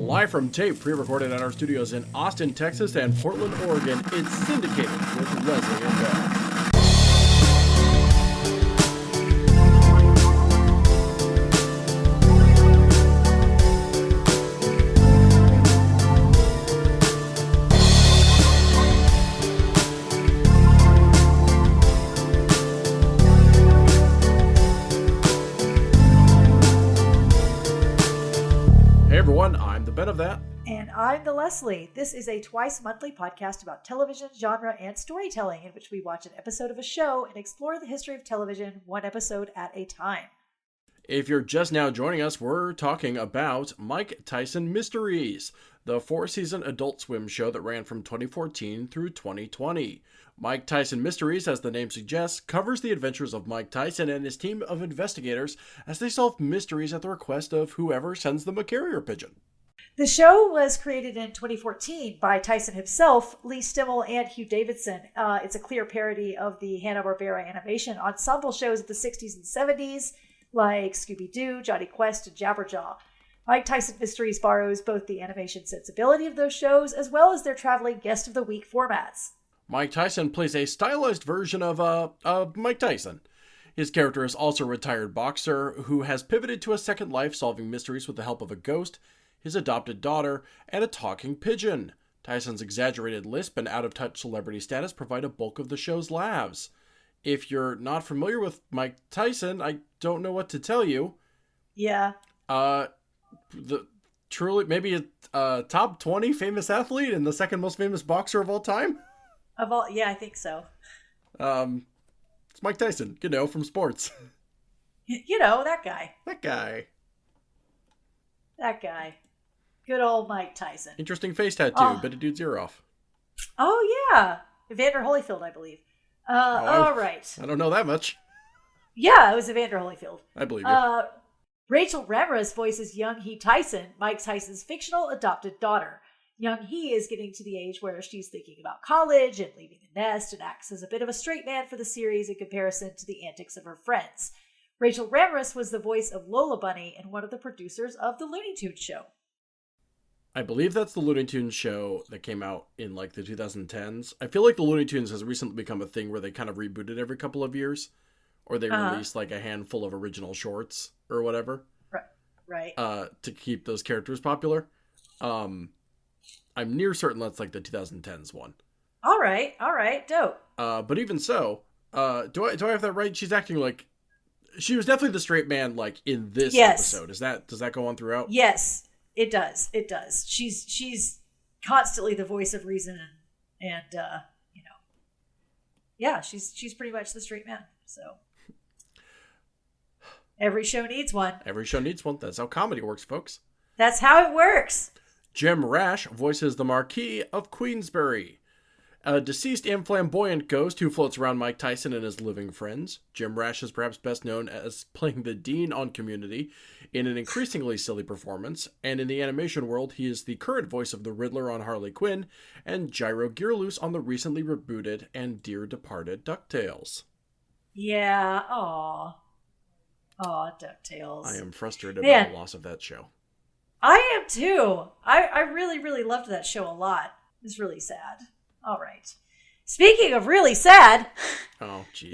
Live from tape, pre-recorded at our studios in Austin, Texas and Portland, Oregon, it's Syndicated with Lesley and Ben. Ben of that. And I'm the Lesley. This is a twice-monthly podcast about television, genre, and storytelling in which we watch an episode of a show and explore the history of television one episode at a time. If you're just now joining us, we're talking about Mike Tyson Mysteries, the 4-season Adult Swim show that ran from 2014 through 2020. Mike Tyson Mysteries, as the name suggests, covers the adventures of Mike Tyson and his team of investigators as they solve mysteries at the request of whoever sends them a carrier pigeon. The show was created in 2014 by Tyson himself, Lee Stimmel, and Hugh Davidson. It's a clear parody of the Hanna-Barbera animation ensemble shows of the 60s and 70s, like Scooby-Doo, Johnny Quest, and Jabberjaw. Mike Tyson Mysteries borrows both the animation sensibility of those shows as well as their traveling guest of the week formats. Mike Tyson plays a stylized version of Mike Tyson. His character is also a retired boxer who has pivoted to a second life solving mysteries with the help of a ghost, his adopted daughter, and a talking pigeon. Tyson's exaggerated lisp and out-of-touch celebrity status provide a bulk of the show's laughs. If you're not familiar with Mike Tyson, I don't know what to tell you. Yeah. Truly, maybe a top 20 famous athlete and the second most famous boxer of all time? Yeah, I think so. It's Mike Tyson, from sports. That guy. That guy. Good old Mike Tyson. Interesting face tattoo, bit of dude's ear off. Oh, yeah. Evander Holyfield, I believe. All right. I don't know that much. Yeah, it was Evander Holyfield. I believe you. Rachel Ramirez voices Young Hee Tyson, Mike Tyson's fictional adopted daughter. Young Hee is getting to the age where she's thinking about college and leaving the nest and acts as a bit of a straight man for the series in comparison to the antics of her friends. Rachel Ramirez was the voice of Lola Bunny and one of the producers of the Looney Tunes show. I believe that's the Looney Tunes show that came out in the 2010s. I feel like the Looney Tunes has recently become a thing where they kind of reboot it every couple of years. Or they release a handful of original shorts or whatever. Right. To keep those characters popular. I'm near certain that's the 2010s one. All right. Dope. But even so, do I have that right? She's acting like she was definitely the straight man in this episode. Does that go on throughout? Yes. It does. She's constantly the voice of reason and yeah, she's pretty much the straight man. So every show needs one. That's how comedy works, folks. That's how it works. Jim Rash voices the Marquis of Queensberry, a deceased and flamboyant ghost who floats around Mike Tyson and his living friends. Jim Rash is perhaps best known as playing the Dean on Community in an increasingly silly performance, and in the animation world, he is the current voice of the Riddler on Harley Quinn and Gyro Gearloose on the recently rebooted and dear departed DuckTales. Yeah, aw, DuckTales. I am frustrated by the loss of that show. I am too. I really, really loved that show a lot. It's really sad. All right. Speaking of really sad. Oh, jeez.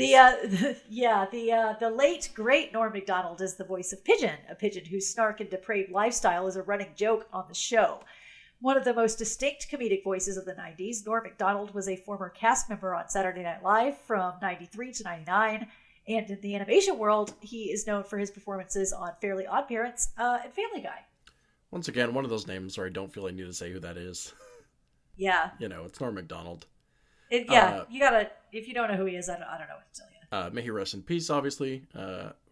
The late great Norm Macdonald is the voice of Pigeon, a pigeon whose snark and depraved lifestyle is a running joke on the show. One of the most distinct comedic voices of the 90s, Norm Macdonald was a former cast member on Saturday Night Live from 93 to 99, and in the animation world, he is known for his performances on Fairly Odd Parents and Family Guy. Once again, one of those names where I don't feel I need to say who that is. Yeah. It's Norm Macdonald. You gotta, if you don't know who he is, I don't know what to tell you. May he rest in peace, obviously.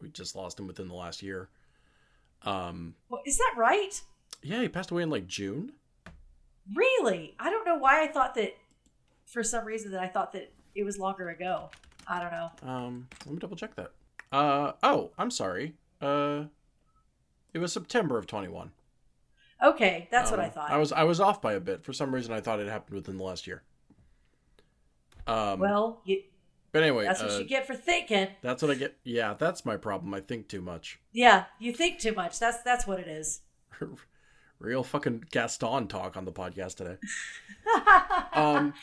We just lost him within the last year. Is that right? Yeah, he passed away in June. Really? I don't know why I thought that, for some reason, that I thought that it was longer ago. I don't know. Let me double check that. I'm sorry. It was September of 21. Okay, that's what I thought. I was off by a bit. For some reason, I thought it happened within the last year. But anyway, that's what you get for thinking. That's what I get. Yeah, that's my problem. I think too much. Yeah, you think too much. That's what it is. Real fucking Gaston talk on the podcast today.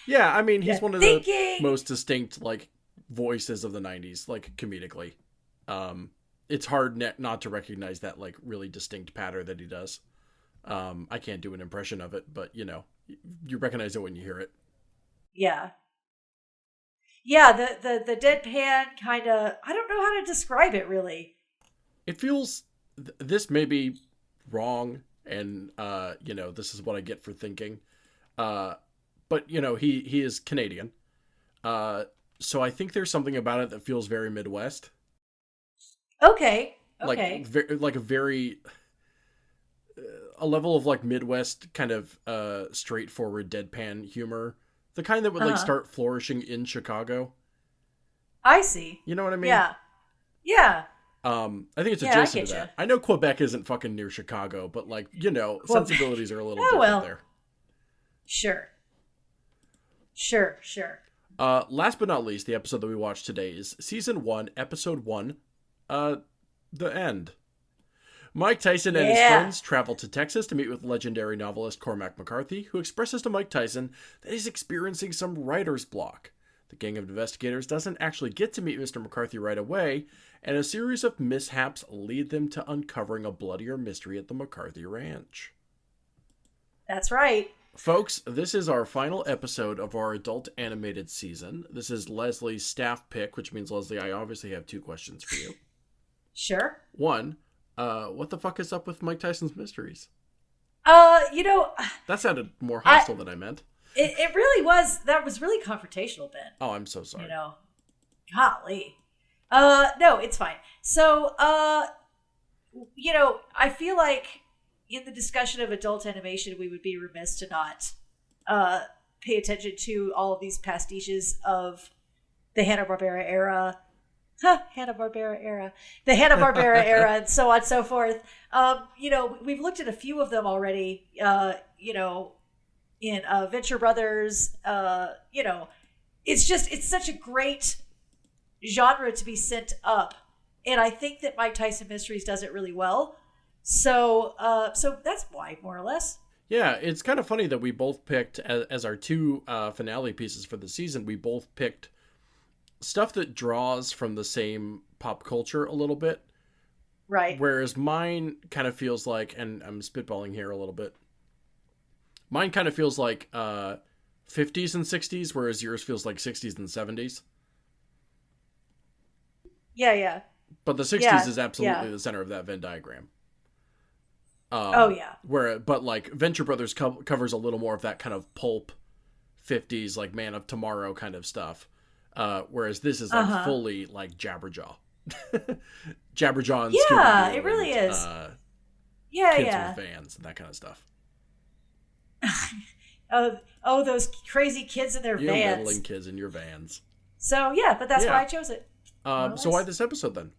Yeah, I mean, he's one of the most distinct, like, voices of the 90s, like, comedically. It's hard not to recognize that, like, really distinct patter that he does. I can't do an impression of it, but, you know, you recognize it when you hear it. Yeah. Yeah, the deadpan kind of, I don't know how to describe it, really. It feels, this may be wrong, and, you know, this is what I get for thinking. But, you know, he is Canadian. So I think there's something about it that feels very Midwest. Okay. Like a very, a level of, like, Midwest kind of straightforward deadpan humor. The kind that would, like, start flourishing in Chicago. I see. You know what I mean? Yeah. Yeah. I think it's adjacent to that. I know Quebec isn't fucking near Chicago, but, like, you know, sensibilities are a little different there. Sure. Last but not least, the episode that we watched today is Season 1, Episode 1, The End. Mike Tyson and his friends travel to Texas to meet with legendary novelist Cormac McCarthy, who expresses to Mike Tyson that he's experiencing some writer's block. The gang of investigators doesn't actually get to meet Mr. McCarthy right away, and a series of mishaps lead them to uncovering a bloodier mystery at the McCarthy Ranch. That's right. Folks, this is our final episode of our adult animated season. This is Leslie's staff pick, which means, Lesley, I obviously have 2 questions for you. Sure. 1, what the fuck is up with Mike Tyson's Mysteries? You know... That sounded more hostile than I meant. It really was. That was really confrontational, Ben. Oh, I'm so sorry. You know, golly. No, it's fine. So, you know, I feel like in the discussion of adult animation, we would be remiss to not pay attention to all of these pastiches of the Hanna-Barbera era. The Hanna-Barbera era, and so on and so forth. You know, we've looked at a few of them already, you know, in Venture Brothers. You know, it's such a great genre to be sent up. And I think that Mike Tyson Mysteries does it really well. So that's why, more or less. Yeah, it's kind of funny that we both picked, as our 2 finale pieces for the season, we both picked stuff that draws from the same pop culture a little bit. Right. Whereas mine kind of feels like, and I'm spitballing here a little bit, mine kind of feels like 50s and 60s, whereas yours feels like 60s and 70s. Yeah. But the 60s is absolutely the center of that Venn diagram. But like Venture Brothers covers a little more of that kind of pulp 50s, like Man of Tomorrow kind of stuff. Whereas this is like fully like Jabberjaw. Jabberjaw and Scooby-Doo. Yeah, it really is. Kids with vans and that kind of stuff. Oh, those crazy kids in their vans. Meddling kids in your vans. So, yeah, but that's why I chose it. So why this episode then?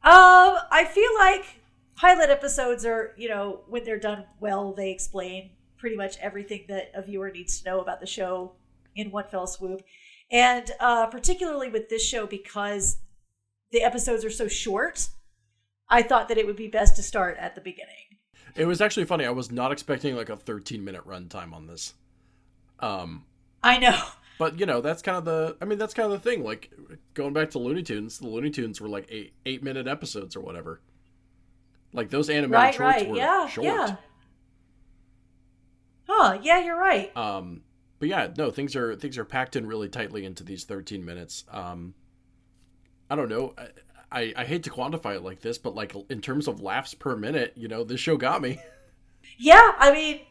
I feel like pilot episodes are, you know, when they're done well, they explain pretty much everything that a viewer needs to know about the show in one fell swoop. And particularly with this show, because the episodes are so short, I thought that it would be best to start at the beginning. It was actually funny. I was not expecting like a 13-minute runtime on this. I know. But, you know, that's kind of the thing. Like, going back to Looney Tunes, the Looney Tunes were like 8-minute episodes or whatever. Like, those animated shorts were short. Yeah. Huh, yeah, you're right. But yeah, no, things are packed in really tightly into these 13 minutes. I don't know. I hate to quantify it like this, but like in terms of laughs per minute, you know, this show got me. Yeah, I mean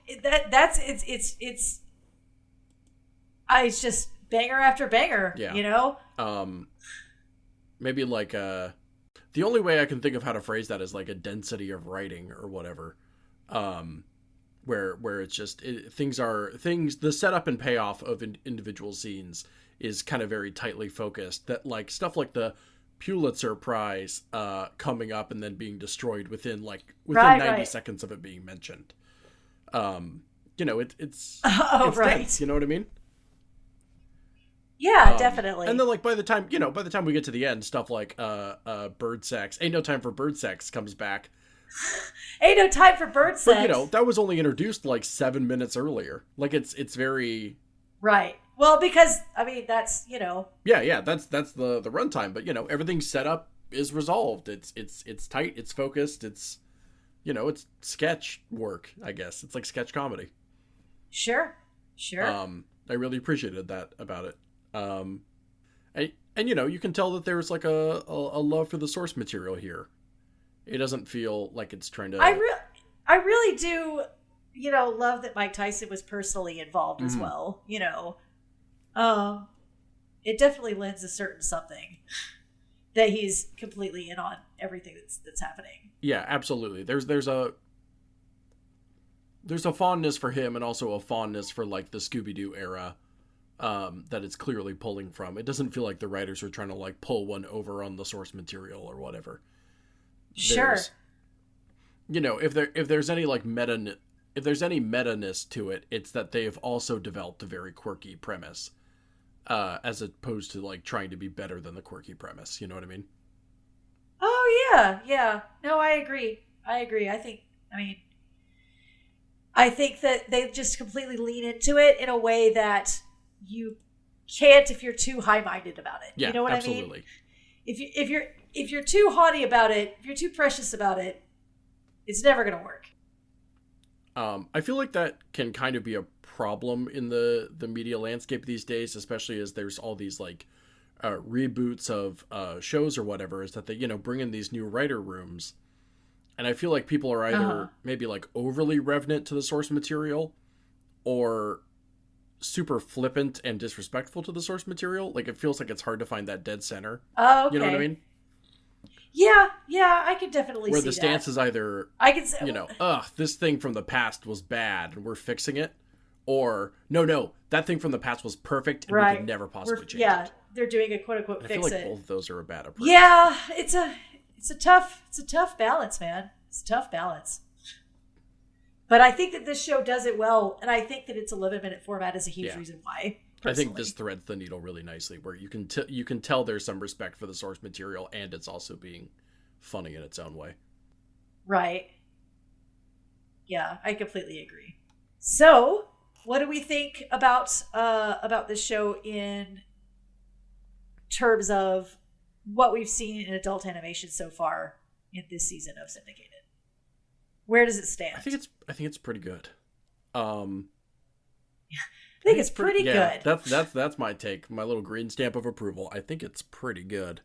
it's just banger after banger. Yeah. You know. Maybe like the only way I can think of how to phrase that is like a density of writing or whatever. Where it's just the setup and payoff of individual scenes is kind of very tightly focused. That like stuff like the Pulitzer Prize coming up and then being destroyed within 90 seconds of it being mentioned. You know, it's dense, you know what I mean? Yeah, definitely. And then like by the time we get to the end, stuff like bird sex, Ain't No Time for Bird Sex comes back. Ain't no time for bird sex. But, you know, that was only introduced like 7 minutes earlier. Like, it's very... Right. Well, because, I mean, that's, you know... Yeah, that's the runtime. But, you know, everything's set up, is resolved. It's tight, it's focused, it's, you know, it's sketch work, I guess. It's like sketch comedy. Sure. I really appreciated that about it. And you know, you can tell that there's like a love for the source material here. It doesn't feel like it's trying to... I really do, you know, love that Mike Tyson was personally involved as well. You know, it definitely lends a certain something that he's completely in on everything that's happening. Yeah, absolutely. There's a fondness for him, and also a fondness for like the Scooby-Doo era that it's clearly pulling from. It doesn't feel like the writers are trying to like pull one over on the source material or whatever. Sure. You know, if there's any like meta-ness to it, it's that they've also developed a very quirky premise, as opposed to like trying to be better than the quirky premise. You know what I mean? Oh yeah. No, I agree. I think that they just completely lean into it in a way that you can't if you're too high-minded about it. Yeah, you know what absolutely. I mean? If you're too haughty about it, if you're too precious about it, it's never going to work. I feel like that can kind of be a problem in the media landscape these days, especially as there's all these like reboots of shows or whatever, is that they, you know, bring in these new writer rooms. And I feel like people are either maybe like overly revenant to the source material or super flippant and disrespectful to the source material. Like, it feels like it's hard to find that dead center. Oh, okay. You know what I mean? Yeah, I could definitely see that. Where the stance is either, I can say, you know, this thing from the past was bad and we're fixing it. Or, no, that thing from the past was perfect and we could never possibly change it. Yeah, they're doing a quote-unquote and fix I feel like it. both of those are a bad approach. Yeah, it's a tough balance, man. It's a tough balance. But I think that this show does it well, and I think that its 11-minute format is a huge reason why. Personally. I think this threads the needle really nicely, where you can tell there's some respect for the source material, and it's also being funny in its own way. Right. Yeah, I completely agree. So, what do we think about this show in terms of what we've seen in adult animation so far in this season of Syndicated? Where does it stand? I think it's pretty good. I think it's pretty good. That's my take. My little green stamp of approval. I think it's pretty good.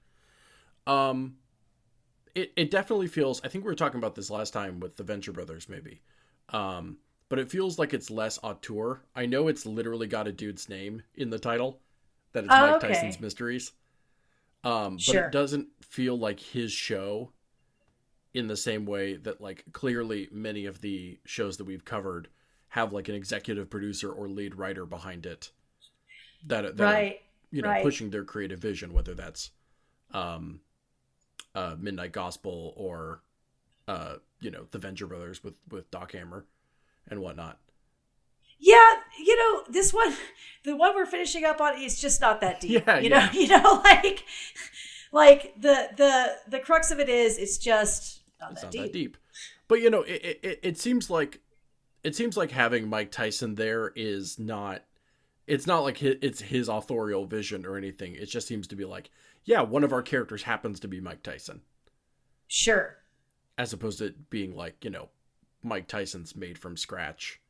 It definitely feels, I think we were talking about this last time with the Venture Brothers maybe. But it feels like it's less auteur. I know it's literally got a dude's name in the title, that it's Mike Tyson's Mysteries. But it doesn't feel like his show in the same way that, like, clearly many of the shows that we've covered have like an executive producer or lead writer behind it that are, pushing their creative vision, whether that's Midnight Gospel or the Venture Brothers with Doc Hammer and whatnot. Yeah, this one, the one we're finishing up on, is just not that deep. Like the crux of it is, it's just not that deep. But it seems like having Mike Tyson there is not. It's not like it's his authorial vision or anything. It just seems to be like, yeah, one of our characters happens to be Mike Tyson. Sure. As opposed to it being like, Mike Tyson's made from scratch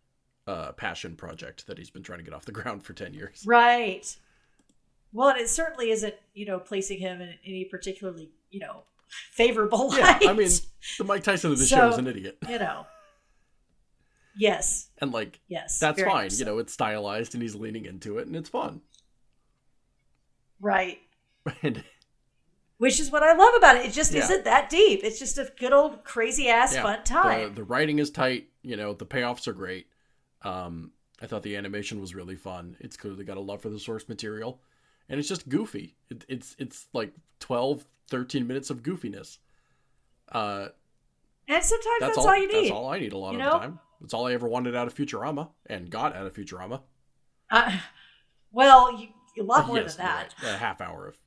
passion project that he's been trying to get off the ground for 10 years. Right. Well, and it certainly isn't, placing him in any particularly, favorable light. Yeah, I mean, the Mike Tyson of the show is an idiot. Yes. And that's fine. So. It's stylized and he's leaning into it and it's fun. Right. Which is what I love about it. It just isn't that deep. It's just a good old crazy ass fun time. The writing is tight. The payoffs are great. I thought the animation was really fun. It's clearly got a love for the source material. And it's just goofy. It's like 12, 13 minutes of goofiness. And sometimes that's all you need. That's all I need a lot of the time. That's all I ever wanted out of Futurama and got out of Futurama. Well, a lot more than that. Right. A half hour of,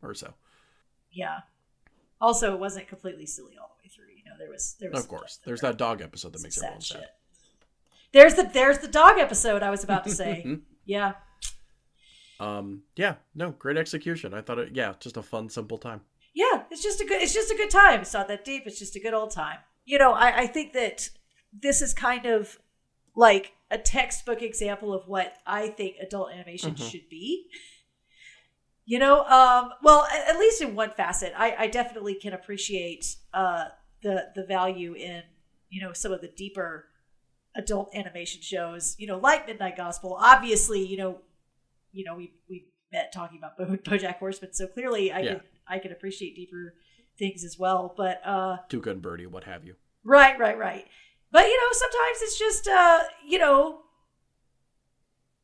or so. Yeah. Also, it wasn't completely silly all the way through either. there was Of course, there's that dog episode that makes everyone sad. There's the dog episode I was about to say. Yeah. Yeah, no, great execution. I thought just a fun, simple time. Yeah, it's just a good time. It's not that deep. It's just a good old time. I think that this is kind of like a textbook example of what I think adult animation should be. Well, at least in one facet, I definitely can appreciate the value in, some of the deeper adult animation shows, like Midnight Gospel. Obviously, we met talking about BoJack Horseman, so clearly I can appreciate deeper things as well. But Tuca and Birdie, what have you? Right. But sometimes it's just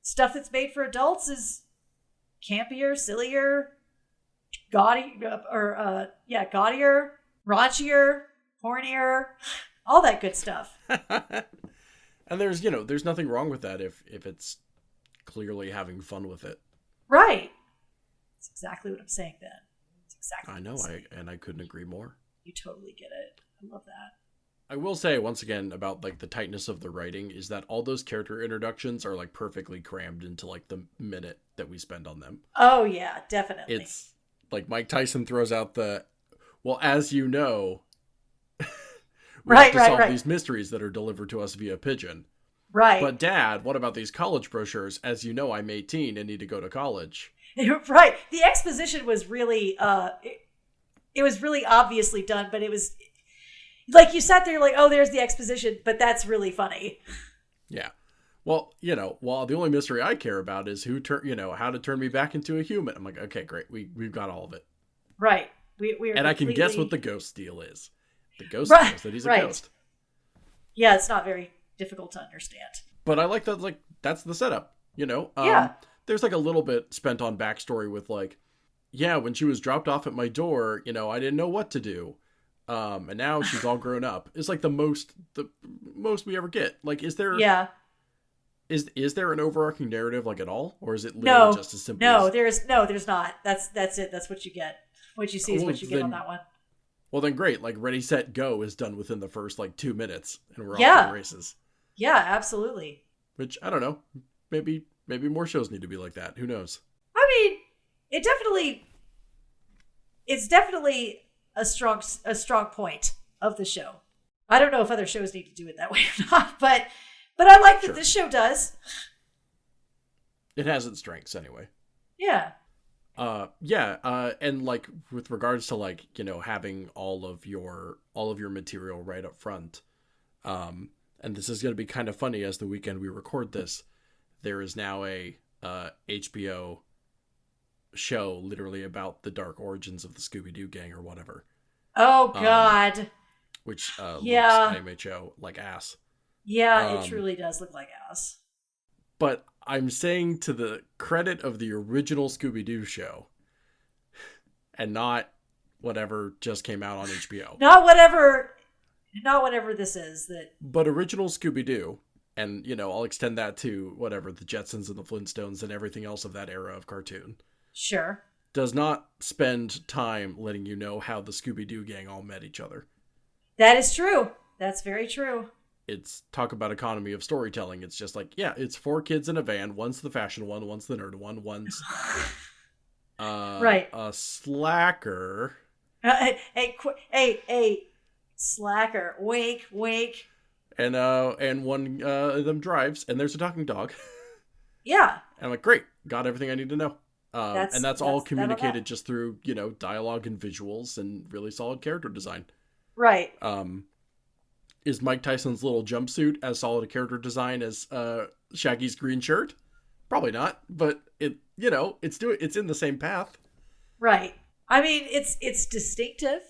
stuff that's made for adults is campier, sillier, gaudier, raunchier, hornier, all that good stuff. And there's nothing wrong with that if it's clearly having fun with it. Right. That's exactly what I'm saying, Ben. That's exactly. I know, I couldn't agree more. You totally get it. I love that. I will say once again about like the tightness of the writing is that all those character introductions are like perfectly crammed into like the minute that we spend on them. Oh yeah, definitely. It's like Mike Tyson throws out as you know, we have to solve these mysteries that are delivered to us via pigeon. Right. But Dad, what about these college brochures? As you know, I'm 18 and need to go to college. Right. The exposition was really, it was really obviously done, but it was like you sat there like, oh, there's the exposition, but that's really funny. Yeah. Well, the only mystery I care about is how to turn me back into a human. I'm like, okay, great. We've got all of it. Right. We are and I can guess what the ghost deal is. The ghost knows that he's a ghost. Yeah, it's not very difficult to understand. But I like that, like, that's the setup, There's like a little bit spent on backstory with like, when she was dropped off at my door, I didn't know what to do. And now she's all grown up. It's like the most we ever get. Like, is there is there an overarching narrative like at all? Or is it literally just as simple there's not. That's it. That's what you get. What you see is what you get on that one. Well then great. Like Ready, Set, Go is done within the first like 2 minutes and we're off to the races. Yeah, absolutely. Which I don't know. Maybe more shows need to be like that. Who knows? I mean, it's definitely a strong point of the show. I don't know if other shows need to do it that way or not, but I like that this show does. It has its strengths anyway. Yeah. And like with regards to like, having all of your material right up front. And this is going to be kind of funny as the weekend we record this. There is now a HBO show literally about the dark origins of the Scooby-Doo gang or whatever. Oh God. Which looks anime show like ass. Yeah, it truly does look like ass. But I'm saying to the credit of the original Scooby-Doo show and not whatever just came out on HBO. Not whatever this is that. But original Scooby-Doo, and I'll extend that to whatever the Jetsons and the Flintstones and everything else of that era of cartoon. Sure. Does not spend time letting you know how the Scooby-Doo gang all met each other. That is true. That's very true. It's talk about economy of storytelling. It's just like, it's 4 kids in a van. One's the fashion one, one's the nerd one, one's a slacker. Hey, slacker. Wink, wink. And one of them drives, and there's a talking dog. Yeah. And I'm like, great, got everything I need to know. And that's all communicated just through, dialogue and visuals and really solid character design. Right. Is Mike Tyson's little jumpsuit as solid a character design as Shaggy's green shirt? Probably not, but it's in the same path. Right. I mean, it's distinctive,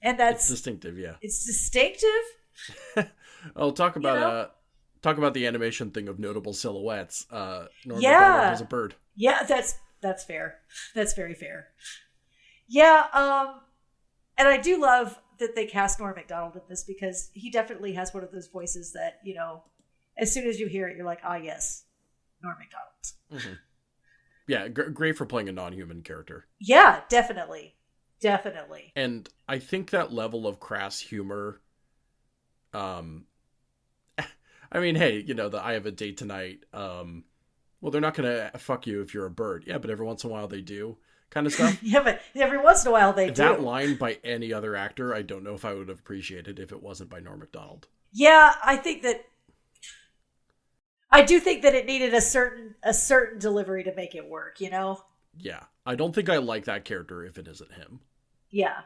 and that's distinctive. Yeah, it's distinctive. I'll talk about the animation thing of notable silhouettes. Norm MacDonald was a bird. Yeah, that's fair. That's very fair. Yeah, and I do love that they cast Norm MacDonald in this because he definitely has one of those voices that, as soon as you hear it, you're like, ah, yes, Norm MacDonald. Mm-hmm. Yeah, great for playing a non-human character. Yeah, definitely. Definitely. And I think that level of crass humor, um, I mean, hey, the I have a date tonight. Well, they're not gonna fuck you if you're a bird. Yeah, but every once in a while they do, kind of stuff. Yeah, but every once in a while they do. That line by any other actor, I don't know if I would have appreciated if it wasn't by Norm Macdonald. Yeah, I do think that it needed a certain delivery to make it work, Yeah, I don't think I like that character if it isn't him. Yeah.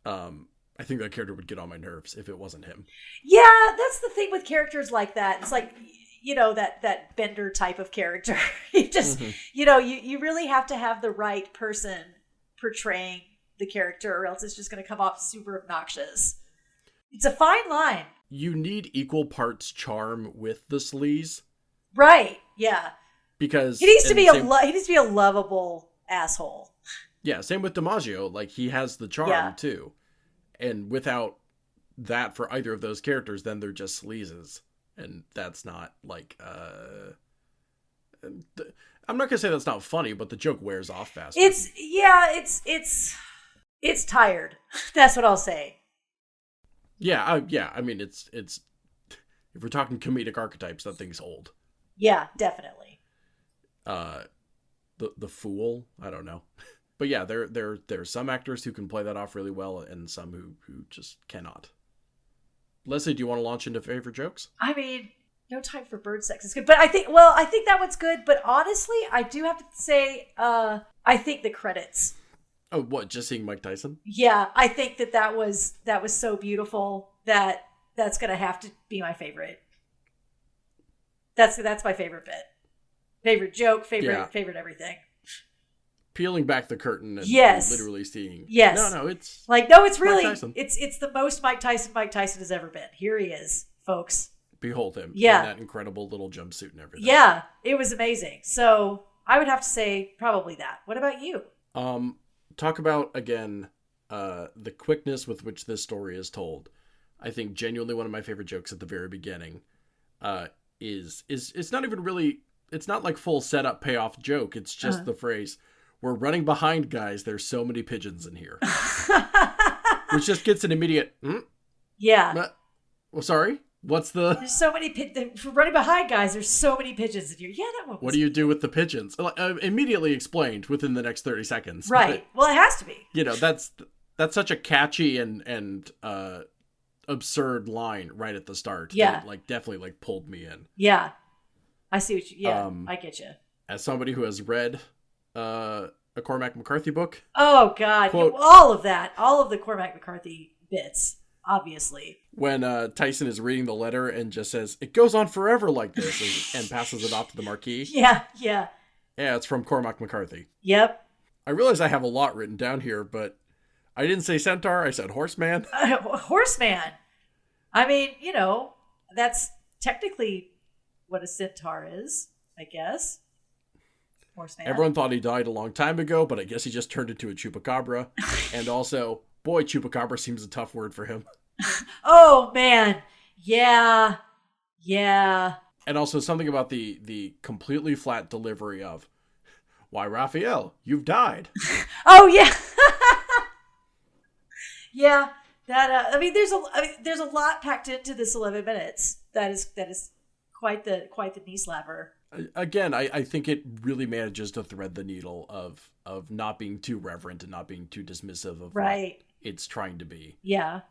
I think that character would get on my nerves if it wasn't him. Yeah, that's the thing with characters like that. It's like, that Bender type of character. You just, you really have to have the right person portraying the character, or else it's just going to come off super obnoxious. It's a fine line. You need equal parts charm with the sleaze. Right. Yeah. Because he needs to be a lovable asshole. Yeah, same with DiMaggio. Like, he has the charm too. And without that for either of those characters, then they're just sleazes. And that's not like I'm not gonna say that's not funny, but the joke wears off fast. It's tired. That's what I'll say. Yeah. I mean, it's if we're talking comedic archetypes, that thing's old. Yeah, definitely. The fool, I don't know, but yeah, there's some actors who can play that off really well, and some who just cannot. Lesley, do you want to launch into favorite jokes? I mean, no time for bird sex is good, but I think that one's good. But honestly, I do have to say, I think the credits. Oh, what? Just seeing Mike Tyson? Yeah, I think that was so beautiful that's gonna have to be my favorite. That's my favorite bit, favorite joke, favorite everything. Peeling back the curtain and literally seeing. Yes. No, it's it's really Tyson. It's the most Mike Tyson has ever been. Here he is, folks. Behold him. Yeah. In that incredible little jumpsuit and everything. Yeah, it was amazing. So I would have to say probably that. What about you? Talk about again the quickness with which this story is told. I think genuinely one of my favorite jokes at the very beginning is it's not even really, it's not like full setup payoff joke. It's just the phrase, "We're running behind, guys. There's so many pigeons in here." Which just gets an immediate, Yeah. Well, sorry? What's the... There's so many pigeons. Running behind, guys. There's so many pigeons in here. Yeah, that one was... What do you do with the pigeons? Immediately explained within the next 30 seconds. Right. Well, it has to be. That's such a catchy and absurd line right at the start. Yeah. That, definitely, pulled me in. Yeah. I see what you... Yeah, I get you. As somebody who has read a Cormac McCarthy book... Oh, God. Quote, all of that. All of the Cormac McCarthy bits, obviously. When Tyson is reading the letter and just says, "It goes on forever like this," and passes it off to the Marquis. Yeah. Yeah, it's from Cormac McCarthy. Yep. I realize I have a lot written down here, but I didn't say centaur, I said horseman. Horseman. I mean, that's technically what a centaur is, I guess. Horseman. Everyone thought he died a long time ago, but I guess he just turned into a chupacabra. And also, boy, chupacabra seems a tough word for him. Oh, man. Yeah. And also something about the completely flat delivery of, "Why, Raphael, you've died." Oh, yeah. Yeah. That there's a lot packed into this 11 minutes. That is quite the knee slapper. Again, I think it really manages to thread the needle of not being too reverent and not being too dismissive of what it's trying to be. Yeah.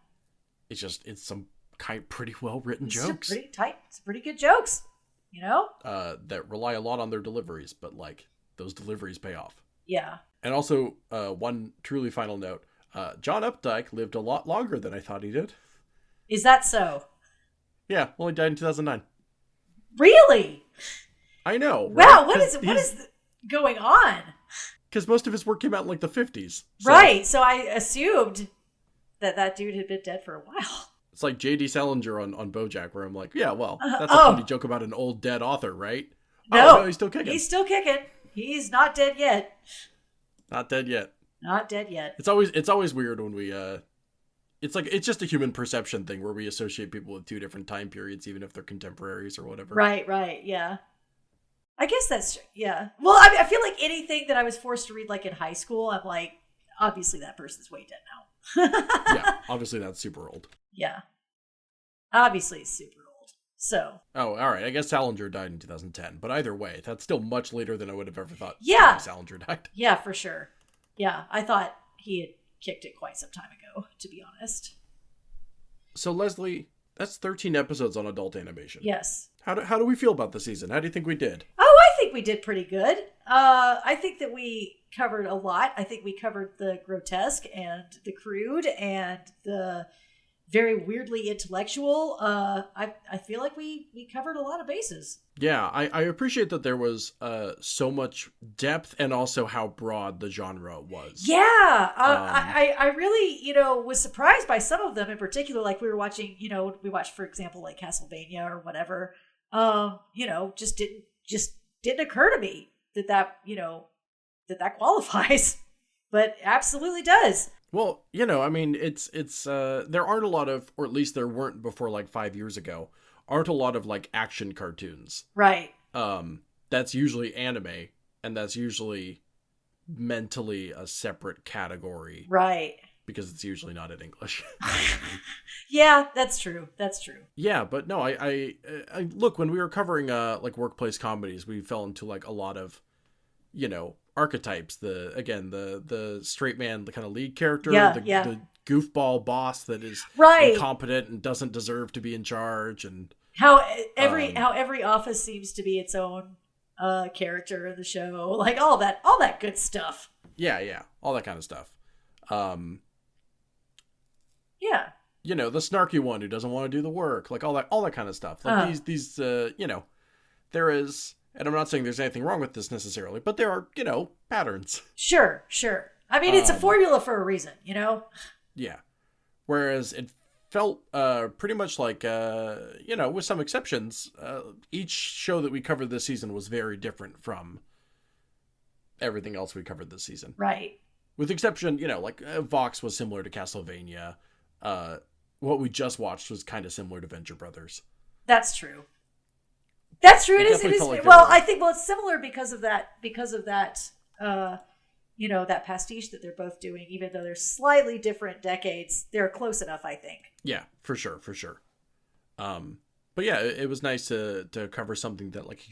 It's some pretty well written jokes. Pretty tight. It's pretty good jokes. That rely a lot on their deliveries, but those deliveries pay off. Yeah. And also, one truly final note: John Updike lived a lot longer than I thought he did. Is that so? Yeah, only died in 2009. Really? I know. Right? Wow. What is going on? Because most of his work came out in the 50s. So. Right. So I assumed that dude had been dead for a while. It's like J.D. Salinger on BoJack, where I'm like, yeah, well, that's a funny joke about an old dead author, right? No, he's still kicking. He's still kicking. He's not dead yet. Not dead yet. Not dead yet. It's always weird when we it's just a human perception thing where we associate people with two different time periods, even if they're contemporaries or whatever. Right, yeah. I guess that's yeah. Well, I feel like anything that I was forced to read in high school, I'm like, obviously that person's way dead now. Yeah, obviously that's super old. Yeah. Obviously it's super old. So. Oh, all right. I guess Salinger died in 2010. But either way, that's still much later than I would have ever thought Salinger died. Yeah, for sure. Yeah, I thought he had kicked it quite some time ago, to be honest. So, Lesley, that's 13 episodes on adult animation. Yes. How do we feel about the season? How do you think we did? Oh, I think we did pretty good. I think that we covered a lot. I think we covered the grotesque and the crude and the very weirdly intellectual. I feel like we covered a lot of bases. Yeah, I appreciate that there was so much depth and also how broad the genre was. Yeah, I really, was surprised by some of them in particular. Like we were watching, we watched, for example, like Castlevania or whatever. Just didn't occur to me that qualifies, but absolutely does. Well, I mean, it's there aren't a lot of, or at least there weren't before like 5 years ago, aren't a lot of like action cartoons. Right. That's usually anime, and that's usually mentally a separate category. Right. Because it's usually not in English. Yeah, that's true. That's true. Yeah, but no, I look, when we were covering like workplace comedies, we fell into like a lot of, archetypes. The straight man, the kind of lead character, the goofball boss that is incompetent and doesn't deserve to be in charge, and how every office seems to be its own character in the show, like all that good stuff. Yeah, all that kind of stuff. Yeah. The snarky one who doesn't want to do the work, like all that kind of stuff. Like these there is, and I'm not saying there's anything wrong with this necessarily, but there are, patterns. Sure. I mean, it's a formula for a reason, Yeah. Whereas it felt pretty much like, with some exceptions, each show that we covered this season was very different from everything else we covered this season. Right. With exception, like Vox was similar to Castlevania. What we just watched was kind of similar to Venture Brothers. That's true. It is. Like I think it's similar because of that. That pastiche that they're both doing, even though they're slightly different decades, they're close enough, I think. Yeah, for sure. But yeah, it was nice to cover something that like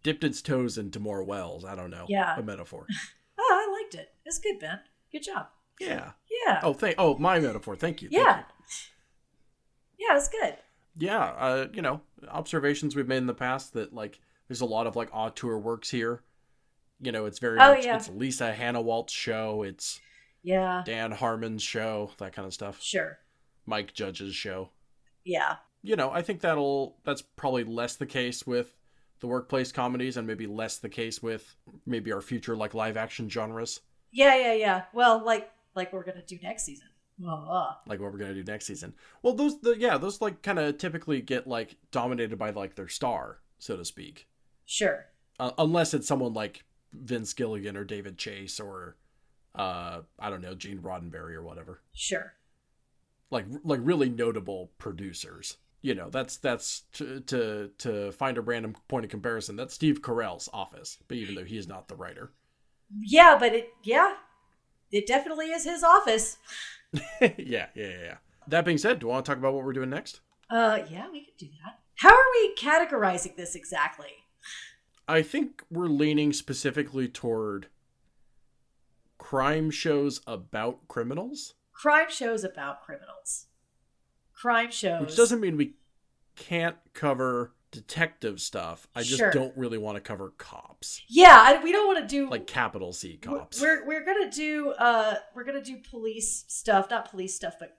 dipped its toes into more wells. I don't know. Yeah. A metaphor. Oh, I liked it. It's good, Ben. Good job. Yeah. Yeah. My metaphor. Thank you. Yeah. Yeah, it's good. Yeah. Observations we've made in the past that like there's a lot of like auteur works here. It's very much, it's Lisa Hannah-Walt's show. It's Dan Harmon's show, that kind of stuff. Sure. Mike Judge's show. Yeah. I think that's probably less the case with the workplace comedies and maybe less the case with maybe our future like live action genres. Yeah. Well, like we're going to do next season. Like what we're going to do next season. Well, those like kind of typically get like dominated by like their star, so to speak. Sure. Unless it's someone like Vince Gilligan or David Chase or I don't know, Gene Roddenberry or whatever. Sure. Like really notable producers. That's to find a random point of comparison. That's Steve Carell's Office, but even though he is not the writer. Yeah, but it definitely is his office. Yeah. That being said, do you want to talk about what we're doing next? Yeah, we could do that. How are we categorizing this exactly? I think we're leaning specifically toward crime shows about criminals. Crime shows about criminals. Crime shows. Which doesn't mean we can't cover detective stuff. I just don't really want to cover cops. Yeah, we don't want to do like capital C cops. We're gonna do police stuff, not police stuff, but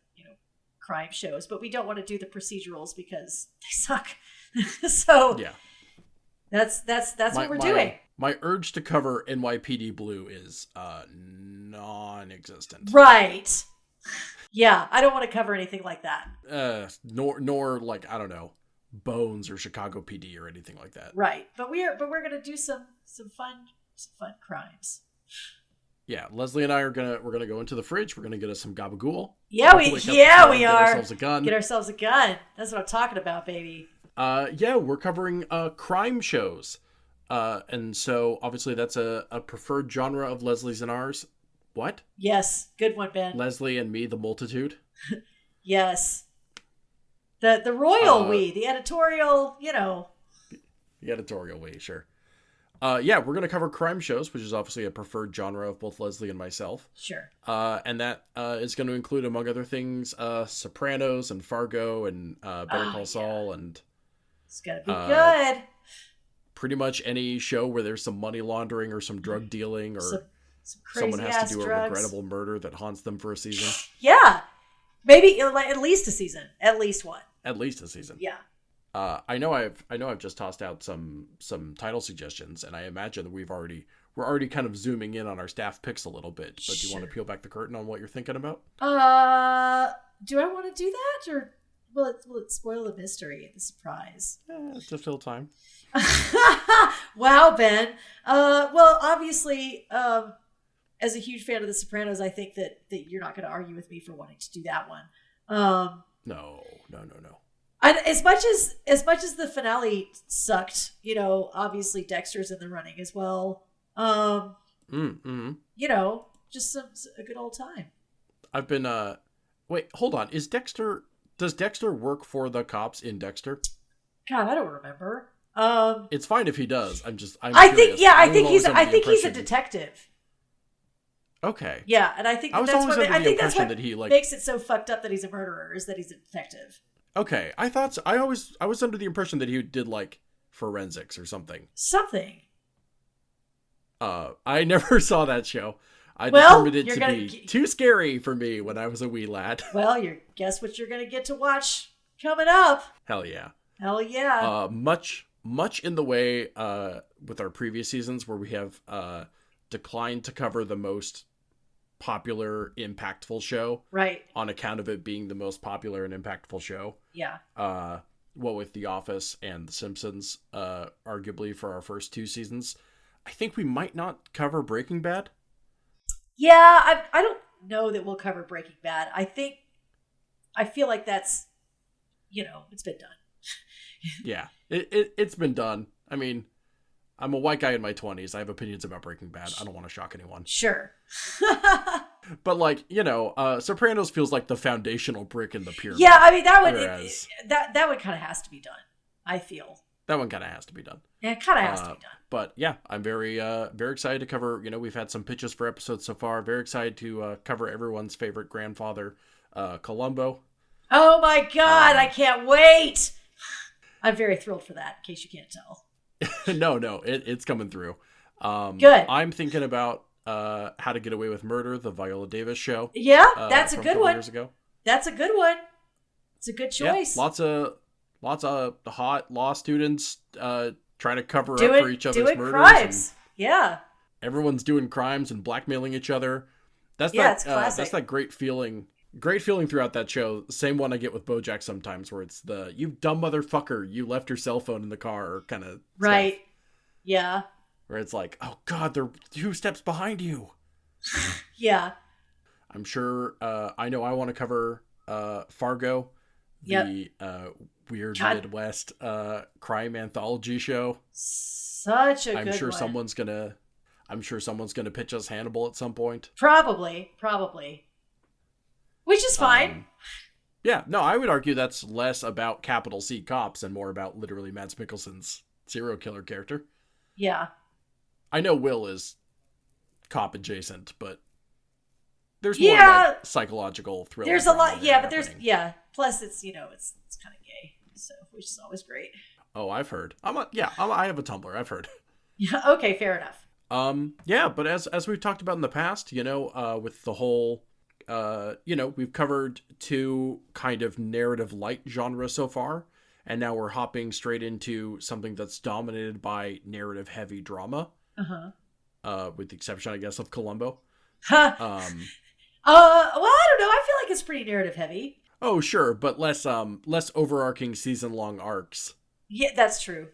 crime shows. But we don't want to do the procedurals because they suck. So yeah. That's what we're doing. My urge to cover NYPD Blue is non-existent. Right. Yeah, I don't want to cover anything like that. Nor like, I don't know, Bones or Chicago PD or anything like that. Right. But we're gonna do some fun crimes. Yeah, Lesley and I we're gonna go into the fridge. We're gonna get us some gabagool. Yeah, we are. Get ourselves a gun. Get ourselves a gun. That's what I'm talking about, baby. Yeah, we're covering crime shows. And so obviously that's a preferred genre of Leslie's and ours. What? Yes, good one, Ben. Lesley and Me, the Multitude? Yes. The royal we, the editorial, you know. The editorial we, sure. Yeah, we're going to cover crime shows, which is obviously a preferred genre of both Lesley and myself. Sure. And that is going to include, among other things, Sopranos and Fargo and Better Call Saul and... It's going to be good. Pretty much any show where there's some money laundering or some drug dealing or some crazy someone has to do drugs. a regrettable murder that haunts them for a season. Yeah. Maybe at least a season. At least one. At least a season. Yeah. I know I've just tossed out some title suggestions, and I imagine that we're already kind of zooming in on our staff picks a little bit. But do you want to peel back the curtain on what you're thinking about? Do I want to do that, or will it spoil the mystery and the surprise? To fill time. Wow, Ben. Well, obviously, as a huge fan of The Sopranos, I think that you're not going to argue with me for wanting to do that one. No. And as much as the finale sucked, you know, obviously Dexter's in the running as well. You know, just a good old time. I've been wait, hold on. Does Dexter work for the cops in Dexter? God, I don't remember. It's fine if he does. I think he's a detective. Okay. Yeah, and I think that's what he like makes it so fucked up that he's a murderer, is that he's a detective. Okay, I thought so. I was under the impression that he did like forensics or something. I never saw that show. I determined it to be too scary for me when I was a wee lad. Well, guess what you're going to get to watch coming up? Hell yeah. Much in the way with our previous seasons where we have declined to cover the most popular, impactful show. Right. On account of it being the most popular and impactful show. Yeah. What with The Office and The Simpsons, arguably for our first two seasons. I think we might not cover Breaking Bad. Yeah, I don't know that we'll cover Breaking Bad. I feel like that's, you know, it's been done. Yeah, it's been done. I mean, I'm a white guy in my 20s. I have opinions about Breaking Bad. I don't want to shock anyone. Sure. But like, you know, Sopranos feels like the foundational brick in the pyramid. Yeah, I mean, that one kind of has to be done, I feel. That one kind of has to be done. Yeah, it kind of has to be done. But yeah, I'm very excited to cover, you know, we've had some pitches for episodes so far. Very excited to cover everyone's favorite grandfather, Columbo. Oh my God, I can't wait. I'm very thrilled for that, in case you can't tell. No, it's coming through. Good. I'm thinking about How to Get Away with Murder, the Viola Davis show. Yeah, that's a good one. Years ago. That's a good one. It's a good choice. Yeah, lots of hot law students trying to cover up for each other's murders. Crimes. Yeah. Everyone's doing crimes and blackmailing each other. It's classic. That's that great feeling. Great feeling throughout that show. Same one I get with BoJack sometimes, where it's the "you dumb motherfucker, you left your cell phone in the car" kind of right. Stuff. Yeah. Where it's like, oh God, they're 2 steps behind you. Yeah. I'm sure. I know I want to cover Fargo, the weird Midwest crime anthology show. Such a good one. I'm sure someone's gonna pitch us Hannibal at some point. Probably. Which is fine. Yeah, no, I would argue that's less about capital C cops and more about literally Mads Mikkelsen's serial killer character. Yeah. I know Will is cop adjacent, but there's more like psychological thriller. There's a lot, but there's plus it's, you know, it's kind of gay, so which is always great. Oh, I've heard. I have a Tumblr. I've heard. Yeah. Okay. Fair enough. Yeah, but as we've talked about in the past, you know, with the whole. You know, we've covered 2 kind of narrative light genres so far, and now we're hopping straight into something that's dominated by narrative heavy drama. With the exception, I guess, of Columbo. Well, I don't know. I feel like it's pretty narrative heavy. Oh, sure, but less overarching season long arcs. Yeah, that's true.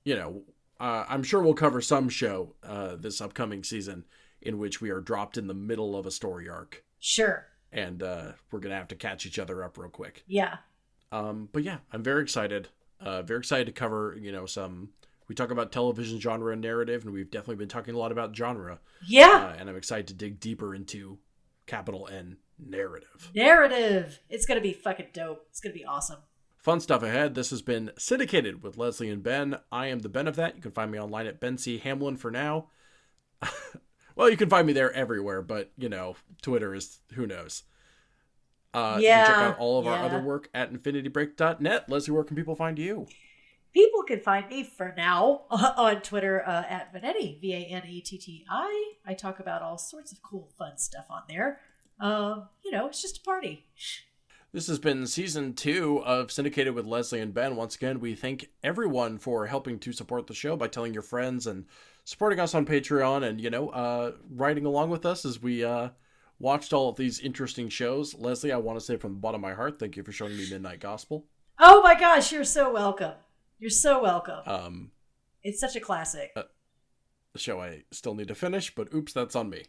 You know, I'm sure we'll cover some show this upcoming season in which we are dropped in the middle of a story arc. Sure. And we're going to have to catch each other up real quick. Yeah. But yeah, I'm very excited. Very excited to cover, you know, some We talk about television genre and narrative, and we've definitely been talking a lot about genre. Yeah. And I'm excited to dig deeper into capital N narrative. Narrative. It's going to be fucking dope. It's going to be awesome. Fun stuff ahead. This has been Syndicated with Lesley and Ben. I am the Ben of that. You can find me online at Ben C. Hamlin for now. Well, you can find me there everywhere, but, you know, Twitter is, who knows. You can check out all of our other work at infinitybreak.net. Lesley, where can people find you? People can find me for now on Twitter at Vanetti, Vanetti. I talk about all sorts of cool, fun stuff on there. You know, it's just a party. This has been season 2 of Syndicated with Lesley and Ben. Once again, we thank everyone for helping to support the show by telling your friends and supporting us on Patreon and, you know, riding along with us as we watched all of these interesting shows. Lesley, I want to say from the bottom of my heart, thank you for showing me Midnight Gospel. Oh my gosh, you're so welcome. You're so welcome. It's such a classic. The show I still need to finish, but oops, that's on me.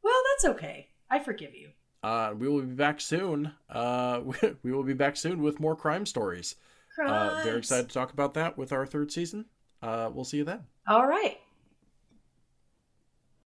Well, that's okay. I forgive you. We will be back soon. We will be back soon with more crime stories. Very excited to talk about that with our 3rd season. We'll see you then. All right.